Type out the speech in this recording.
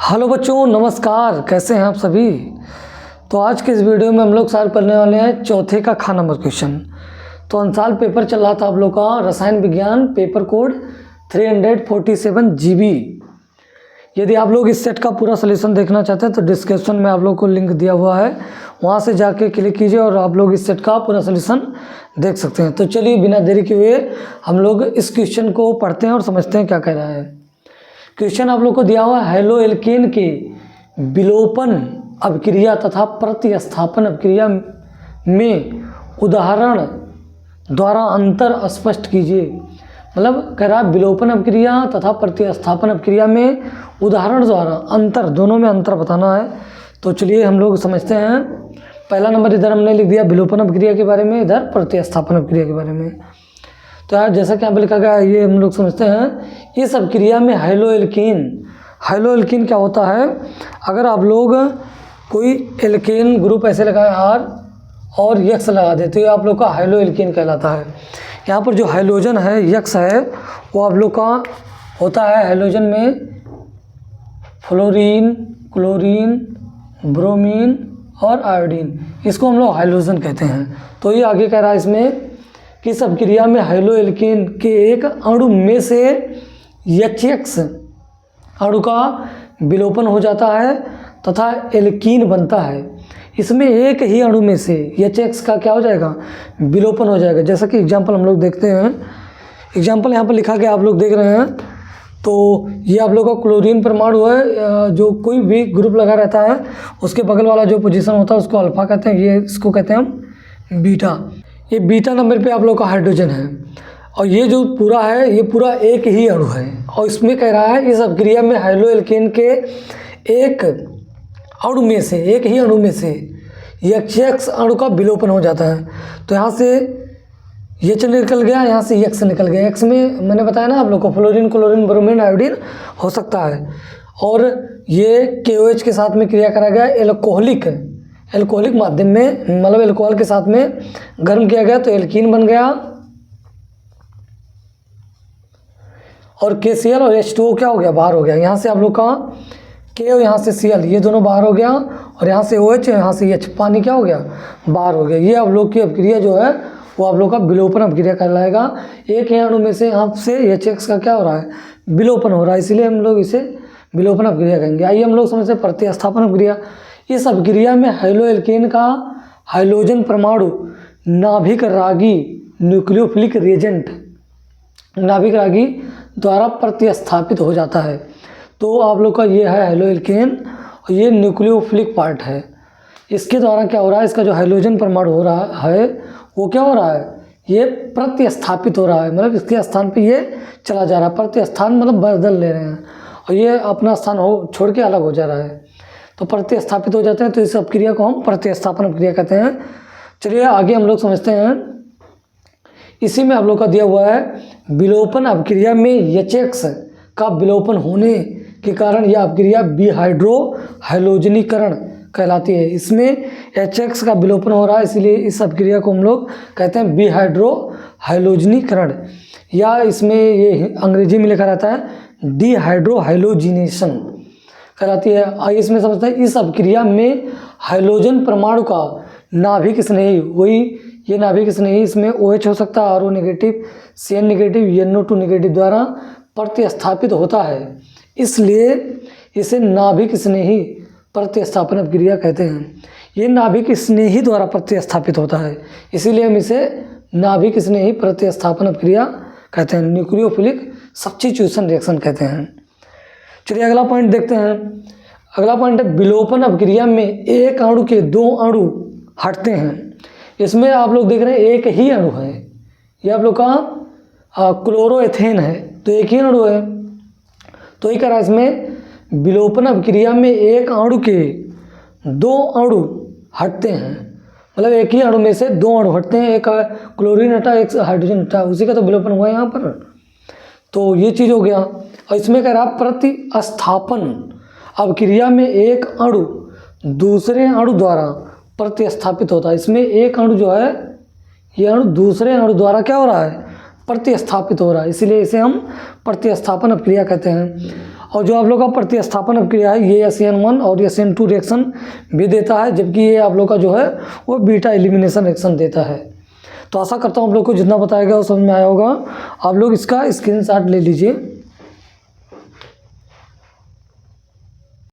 Hello बच्चों, नमस्कार। कैसे हैं आप सभी। तो आज के इस वीडियो में हम लोग सारे पढ़ने वाले हैं चौथे का खा नंबर क्वेश्चन। तो अंसाल पेपर चल रहा था आप लोग का रसायन विज्ञान पेपर कोड 347 GB। यदि आप लोग इस सेट का पूरा सॉल्यूशन देखना चाहते हैं तो डिस्क्रिप्शन में आप लोग को लिंक दिया हुआ है, वहाँ से जाके क्लिक कीजिए और आप लोग इस सेट का पूरा सॉल्यूशन देख सकते हैं। तो चलिए बिना देरी किए हुए हम लोग इस क्वेश्चन को पढ़ते हैं और समझते हैं क्या कह रहा है। क्वेश्चन आप लोग को दिया हुआ है हैलो एल्केन के विलोपन अभिक्रिया तथा प्रतिस्थापन अभिक्रिया में उदाहरण द्वारा अंतर स्पष्ट कीजिए। मतलब कह रहा है विलोपन अभिक्रिया तथा प्रतिस्थापन अभिक्रिया में उदाहरण द्वारा अंतर, दोनों में अंतर बताना है। तो चलिए हम लोग समझते हैं। पहला नंबर इधर हमने लिख दिया विलोपन अभिक्रिया के बारे में, इधर प्रतिस्थापन अभिक्रिया के बारे में। तो यार जैसा कि यहाँ पर लिखा गया है ये हम लोग समझते हैं। इस अभिक्रिया में हैलो एल्कीन क्या होता है। अगर आप लोग कोई एल्केन ग्रुप ऐसे लगाए R और यक्स लगा दे तो ये आप लोग का हैलो एल्कीन कहलाता है। यहाँ पर जो हाइड्रोजन है यक्स है वो आप लोग का होता है हाइड्रोजन में फ्लोरीन, क्लोरीन, ब्रोमीन और आयोडीन, इसको हम लोग हाइड्रोजन कहते हैं। तो ये आगे कह रहा है इसमें कि इस अभिक्रिया में हैलो एल्कीन के एक अणु में से HX अणु का विलोपन हो जाता है तथा एल्कीन बनता है। इसमें एक ही अणु में से HX का क्या हो जाएगा, विलोपन हो जाएगा। जैसा कि एग्जांपल हम लोग देखते हैं। एग्जांपल यहाँ पर लिखा गया आप लोग देख रहे हैं। तो ये आप लोग का क्लोरीन परमाणु है। जो कोई भी ग्रुप लगा रहता है उसके बगल वाला जो पोजीशन होता है उसको अल्फा कहते हैं, ये इसको कहते हैं हम बीटा। ये बीटा नंबर पे आप लोग का हाइड्रोजन है और ये जो पूरा है ये पूरा एक ही अणु है। और इसमें कह रहा है इस अभिक्रिया में हैलो एल्केन के एक अणु में से, एक ही अणु में से HX अणु का विलोपन हो जाता है। तो यहाँ से H निकल गया, यहाँ से X निकल गया। X में मैंने बताया ना आप लोग को फ्लोरीन, क्लोरीन, ब्रोमीन, आयोडीन हो सकता है। और ये KOH के साथ में क्रिया करा गया एल्कोहलिक माध्यम में, मतलब एल्कोहल के साथ में गर्म किया गया तो एल्कीन बन गया। और KCl और H2O क्या हो गया, बाहर हो गया। यहाँ से आप लोग का K और यहाँ से Cl, ये दोनों बाहर हो गया। और यहाँ से OH, यहाँ से H, पानी क्या हो गया, बाहर हो गया। ये आप लोग की अभिक्रिया जो है वो आप लोग का विलोपन अभिक्रिया कहलाएगा। एक ही अणु में से यहाँ से HX का क्या हो रहा है, विलोपन हो रहा है, इसीलिए हम लोग इसे विलोपन अभिक्रिया कहेंगे। आइए हम लोग समझते हैं प्रतिस्थापन अभिक्रिया। इस अभिक्रिया में हैलो एल्केन का हाइड्रोजन परमाणु नाभिक रागी न्यूक्लियोफिलिक रिएजेंट, नाभिक रागी द्वारा प्रतिस्थापित हो जाता है। तो आप लोग का ये है हैलो एल्केन और ये न्यूक्लियोफिलिक पार्ट है। इसके द्वारा क्या हो रहा है, इसका जो हाइड्रोजन परमाणु हो रहा है वो क्या हो रहा है, ये प्रतिस्थापित हो रहा है। मतलब इसके स्थान पे ये चला जा रहा है। प्रतिस्थान मतलब बदल ले रहे हैं और ये अपना स्थान छोड़ के अलग हो जा रहा है, तो प्रतिस्थापित हो जाते हैं। तो इस अभिक्रिया को हम प्रतिस्थापन अभिक्रिया कहते हैं। चलिए आगे हम लोग समझते हैं। इसी में आप लोग का दिया हुआ है विलोपन अभिक्रिया में HX का विलोपन होने के कारण यह अभिक्रिया बिहाइड्रो हाइलोजनीकरण कहलाती है। इसमें HX का विलोपन हो रहा है, इसलिए इस अभिक्रिया को हम लोग कहते हैं बिहाइड्रो हाइलोजनीकरण, या इसमें ये अंग्रेजी में लिखा रहता है डिहाइड्रो हाइलोजिनेशन कहलाती है। आइए इसमें समझते हैं। इस अभिक्रिया में हाइड्रोजन परमाणु का नाभिक स्नेही, वही ये नाभिक स्नेही, इसमें OH हो सकता है, RO negative, CN negative, NO2 negative द्वारा प्रतिस्थापित होता है। इसलिए इसे नाभिक स्नेही प्रतिस्थापन अभिक्रिया कहते हैं। ये नाभिक स्नेही द्वारा प्रतिस्थापित होता है, इसीलिए हम इसे नाभिक स्नेही प्रतिस्थापन अभिक्रिया कहते हैं, न्यूक्लियोफिलिक सब्स्टिट्यूशन रिएक्शन कहते हैं। चलिए अगला पॉइंट देखते हैं। अगला पॉइंट है विलोपन अभिक्रिया में एक अणु के दो अणु हटते हैं। इसमें आप लोग देख रहे हैं एक ही अणु है, ये आप लोग का क्लोरोएथेन है, तो एक ही अणु है। तो ये कह रहा है इसमें विलोपन अभिक्रिया में एक अणु के दो अणु हटते हैं। मतलब एक ही अणु में से दो अणु हटते हैं, एक क्लोरीन हटा, एक हाइड्रोजन हटा, उसी का तो विलोपन हुआ है यहाँ पर। तो ये चीज़ हो गया। और इसमें कह रहा प्रतिस्थापन अभिक्रिया में एक अणु दूसरे अणु द्वारा प्रतिस्थापित होता है। इसमें एक अणु जो है ये अणु दूसरे अणु द्वारा क्या हो रहा है, प्रतिस्थापित हो रहा है, इसीलिए इसे हम प्रतिस्थापन अभिक्रिया कहते हैं। और जो आप लोग का प्रतिस्थापन क्रिया है ये SN1 और SN2 रिएक्शन भी देता है, जबकि ये आप लोग का जो है वो बीटा एलिमिनेशन रिएक्शन देता है। तो आशा करता हूँ आप लोग को जितना बताया गया वो समझ में आया होगा। आप लोग इसका स्क्रीनशॉट ले लीजिए।